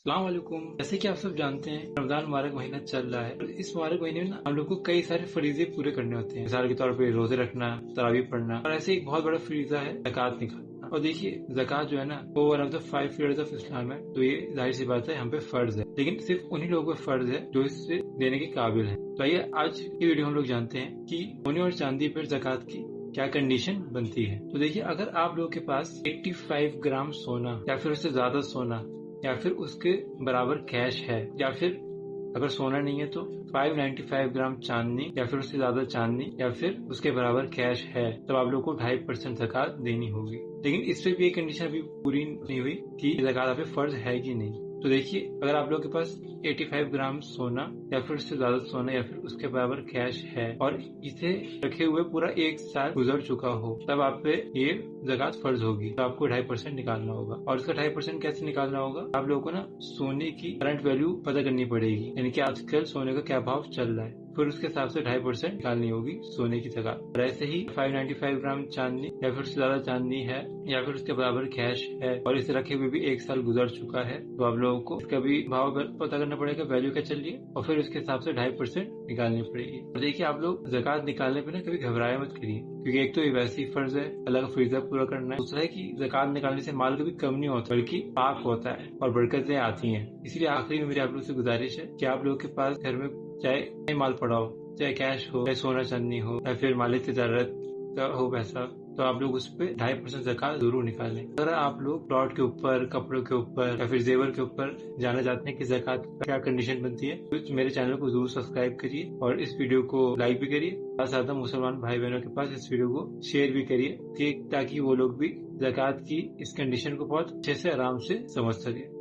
अस्सलाम वालेकुम। जैसे कि आप सब जानते हैं रमजान मुबारक महीना चल रहा है और इस मुबारक महीने में ना हम लोग को कई सारे फरीजे पूरे करने होते हैं। मिसाल के तौर पे रोजे रखना, तरावीह पढ़ना और ऐसे एक बहुत बड़ा फरीजा है ज़कात निकालना। और देखिए ज़कात जो है ना वो one of the 5 pillars of Islam है, तो ये जाहिर सी बात है हम पे फर्ज है, लेकिन सिर्फ उन्हीं लोगों पे फर्ज है जो इससे देने के काबिल है। तो आइए आज की वीडियो हम लोग जानते हैं कि सोने और चांदी पर ज़कात की क्या कंडीशन बनती है। तो देखिए अगर आप लोगों के पास 85 ग्राम सोना या फिर उससे ज्यादा सोना या फिर उसके बराबर कैश है, या फिर अगर सोना नहीं है तो 595 ग्राम चांदनी या फिर उससे ज्यादा चांदनी या फिर उसके बराबर कैश है, तब आप लोग को 2.5% ज़कात देनी होगी। लेकिन इस पे भी एक कंडीशन अभी पूरी नहीं हुई कि ज़कात आप पे फर्ज है कि नहीं। तो देखिए अगर आप लोगों के पास 85 ग्राम सोना या फिर उससे ज्यादा सोना या फिर उसके बराबर कैश है और इसे रखे हुए पूरा 1 साल गुजर चुका हो, तब आप पे ये ज़कात फर्ज होगी। तो आपको 2.5% निकालना होगा। और इसका 2.5% कैसे निकालना होगा, आप लोगों को ना सोने की करंट वैल्यू पता करनी पड़ेगी, यानी कि आजकल सोने का क्या भाव चल रहा है, फिर उसके हिसाब से 2.5% निकालनी होगी सोने की ज़कात। और ऐसे ही 595 ग्राम चांदनी या फिर उससे ज्यादा चांदनी है या फिर उसके बराबर कैश है और इसे रखे हुए भी 1 साल गुजर चुका है, तो आप लोगों को इसका भी भाव पता करना पड़ेगा, वैल्यू क्या चल रही है, और फिर उसके हिसाब से 2.5% निकालनी पड़ेगी। और देखिए आप लोग ज़कात निकालने पे ना कभी घबराया मत करिए, क्योंकि एक तो ये वैसे ही फर्ज है, अल्लाह का फरीज़ा पूरा करना है। दूसरा है कि ज़कात निकालने से माल कभी कम नहीं होता बल्कि पाक होता है और बरकतें आती हैं। इसीलिए आखिरी में मेरी आप लोग से गुजारिश है कि आप लोग के पास घर में चाहे माल पड़ा हो, चाहे कैश हो, चाहे सोना चांदी हो या फिर माली तिजारत का हो पैसा, तो आप लोग उस पे 2.5% ज़कात जरूर निकालें। अगर आप लोग प्लॉट के ऊपर, कपड़ों के ऊपर या फिर जेवर के ऊपर जानना चाहते हैं कि ज़कात का क्या कंडीशन बनती है, तो मेरे चैनल को जरूर सब्सक्राइब करिए और इस वीडियो को लाइक भी करिए। साथ साथ मुसलमान भाई बहनों के पास इस वीडियो को शेयर भी करिए, ताकि वो लोग भी ज़कात की इस कंडीशन को बहुत अच्छे से आराम से समझ सके।